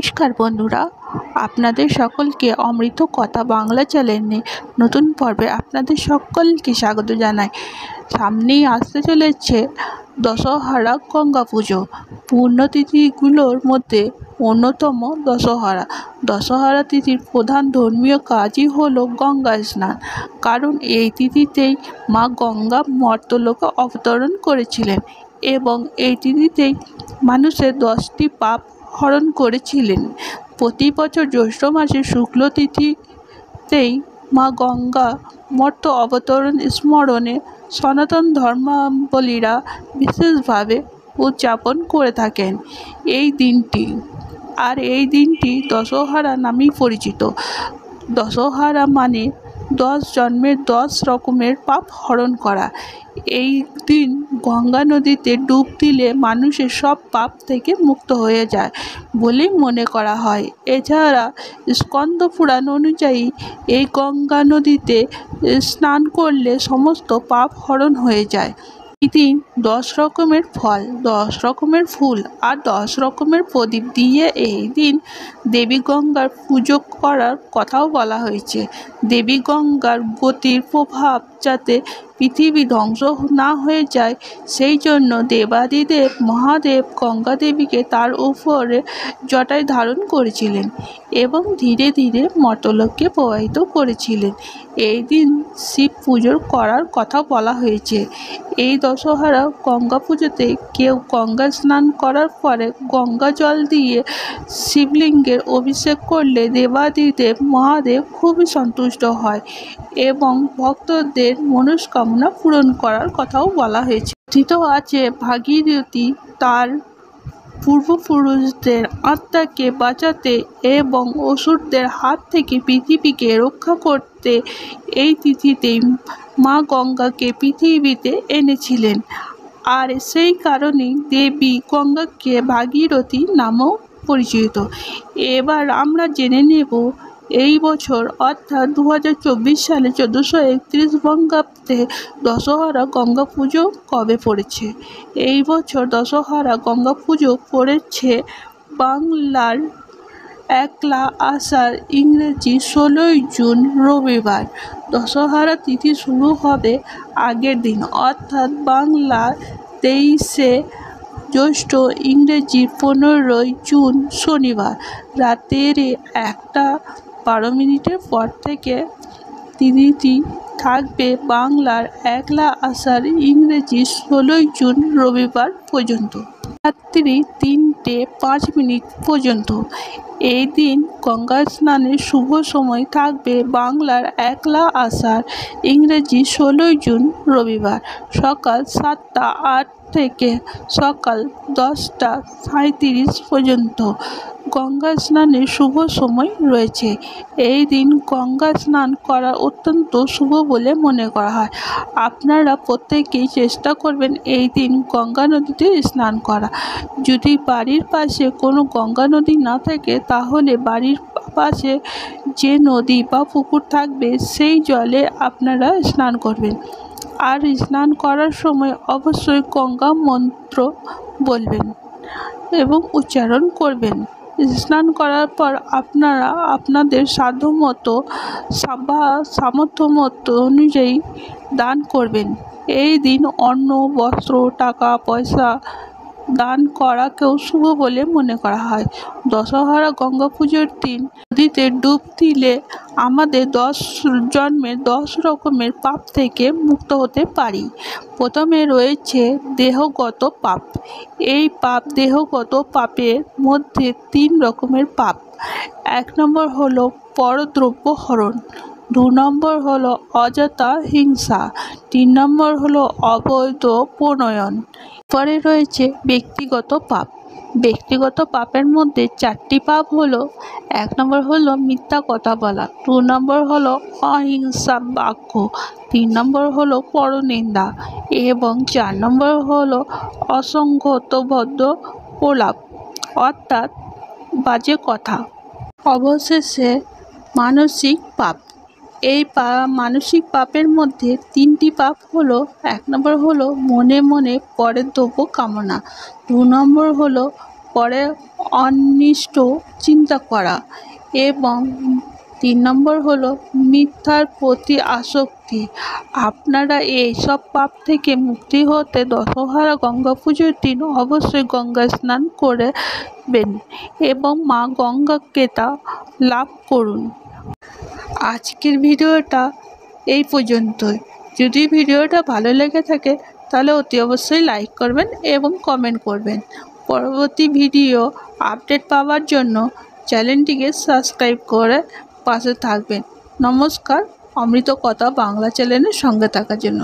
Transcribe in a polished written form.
নমস্কার বন্ধুরা, আপনাদের সকলকে অমৃত কথা বাংলা চ্যানেলে নতুন পর্বে আপনাদের সকলকে স্বাগত জানাই। সামনেই আসতে চলেছে দশহরা গঙ্গা পুজো। পুণ্যতিথিগুলোর মধ্যে অন্যতম দশহরা। দশহরা তিথির প্রধান ধর্মীয় কাজই হলো গঙ্গা স্নান, কারণ এই তিথিতেই মা গঙ্গা মর্ত্যলোকে অবতরণ করেছিলেন এবং এই তিথিতেই মানুষের 10টি পাপ হরণ করেছিলেন। প্রতি বছর জ্যৈষ্ঠ মাসের শুক্ল তিথিতেই মা গঙ্গা মর্ত্য অবতরণ স্মরণে সনাতন ধর্মাবলীরা বিশেষভাবে উদযাপন করে থাকেন এই দিনটি দশহরা নামেই পরিচিত। দশহরা মানে 10 জন্মের 10 রকমের পাপ হরণ করা। এই দিন গঙ্গা নদীতে ডুব দিলে মানুষের সব পাপ থেকে মুক্ত হয়ে যায় বলেই মনে করা হয়। এছাড়া স্কন্দ পুরাণ অনুযায়ী এই গঙ্গা নদীতে স্নান করলে সমস্ত পাপ হরণ হয়ে যায়। এই দিন 10 রকমের ফল, 10 রকমের ফুল আর 10 রকমের প্রদীপ দিয়ে এই দিন দেবী গঙ্গার পুজো করার কথাও বলা হয়েছে। দেবী গঙ্গার গতির প্রভাব যাতে পৃথিবী ধ্বংস না হয়ে যায়, সেই জন্য দেবাদিদেব মহাদেব গঙ্গা দেবীকে তার উপরে জটায় ধারণ করেছিলেন এবং ধীরে ধীরে মর্ত্যলোকে প্রবাহিত করেছিলেন। এই দিন শিব পুজো করার কথা বলা হয়েছে। এই দশহরা গঙ্গা পুজোতে কেউ গঙ্গা স্নান করার পরে গঙ্গা জল দিয়ে শিবলিঙ্গের অভিষেক করলে দেবাদিদেব মহাদেব খুবই সন্তুষ্ট হয় এবং ভক্তদের মনস্কামনা পূরণ করার কথাও বলা হয়েছে। কথিত আছে ভাগীরথী তার পূর্বপুরুষদের আত্মাকে বাঁচাতে এবং অসুরদের হাত থেকে পৃথিবীকে রক্ষা করতে এই তিথিতেই মা গঙ্গাকে পৃথিবীতে এনেছিলেন, আর সেই কারণেই দেবী গঙ্গাকে ভাগীরথী নামেও পরিচিত। এবার আমরা জেনে নেব এই বছর অর্থাৎ 2024 সালে 1431 বঙ্গাব্দে দশহরা গঙ্গা পুজো কবে পড়েছে। এই বছর দশহরা গঙ্গা পুজো পড়েছে বাংলার 1লা আষাঢ়, ইংরেজি 16ই জুন রবিবার। দশহরা তিথি শুরু হবে আগের দিন অর্থাৎ বাংলা 23শে জ্যৈষ্ঠ, ইংরেজি 15ই জুন শনিবার রাতের 1টা 12 পর থেকে তিথিটি থাকবে বাংলার 1লা আষাঢ়, ইংরেজি 16ই জুন রবিবার পর্যন্ত রাত্রি 3টে 5 পর্যন্ত। এই দিন গঙ্গা স্নানের শুভ সময় থাকবে বাংলার 1লা আষাঢ়, ইংরেজি 16ই জুন রবিবার সকাল 7টা 8 থেকে সকাল 10টা 37 পর্যন্ত গঙ্গা স্নানের শুভ সময় রয়েছে। এই দিন গঙ্গা স্নান করা অত্যন্ত শুভ বলে মনে করা হয়। আপনারা প্রত্যেকেই চেষ্টা করবেন এই দিন গঙ্গা নদীতে স্নান করা। যদি বাড়ির পাশে কোনো গঙ্গা নদী না থাকে তাহলে বাড়ির পাশে যে নদী বা পুকুর থাকবে সেই জলে আপনারা স্নান করবেন, আর স্নান করার সময় অবশ্যই গঙ্গা মন্ত্র বলবেন এবং উচ্চারণ করবেন। স্নান করার পর আপনারা আপনাদের সাধ্যমতো বা সামর্থ্য মতো অনুযায়ী দান করবেন। এই দিন অন্ন, বস্ত্র, টাকা পয়সা দান করাকেও শুভ বলে মনে করা হয়। দশহরা গঙ্গা পুজোর দিন নদীতে ডুব দিলে আমাদের 10 জন্মের 10 রকমের পাপ থেকে মুক্ত হতে পারি। প্রথমে রয়েছে দেহগত পাপ। এই দেহগত পাপের মধ্যে 3 রকমের পাপ। 1 নম্বর হলো পরদ্রব্য হরণ, 2 নম্বর হলো অযথা হিংসা, 3 নম্বর হলো অবৈধ প্রণয়ন। পরে রয়েছে ব্যক্তিগত পাপ। ব্যক্তিগত পাপের মধ্যে 4টি পাপ হলো 1 নম্বর হলো মিথ্যা কথা বলা, 2 নম্বর হলো অহিংসা বাক্য, 3 নম্বর হলো পরনিন্দা এবং 4 নম্বর হলো অসংগতবদ্ধ প্রলাপ অর্থাৎ বাজে কথা। অবশেষে মানসিক পাপ। এই মানসিক পাপের মধ্যে 3টি পাপ হলো 1 নম্বর হলো মনে মনে পরের দ্রব্য কামনা, 2 নম্বর হলো পরে অনিষ্ট চিন্তা করা, এবং 3 নম্বর হলো মিথ্যার প্রতি আসক্তি। আপনারা এই সব পাপ থেকে মুক্তি হতে দশহরা গঙ্গা পুজোর দিন অবশ্যই গঙ্গা স্নান করবেন এবং মা গঙ্গাকে লাভ করুন। আজকের ভিডিওটা এই পর্যন্তই। যদি ভিডিওটা ভালো লেগে থাকে তাহলে অতি অবশ্যই লাইক করবেন এবং কমেন্ট করবেন। পরবর্তী ভিডিও আপডেট পাওয়ার জন্য চ্যানেলটিকে সাবস্ক্রাইব করে পাশে থাকবেন। নমস্কার, অমৃত কথা বাংলা চ্যানেলের সঙ্গে থাকার জন্য।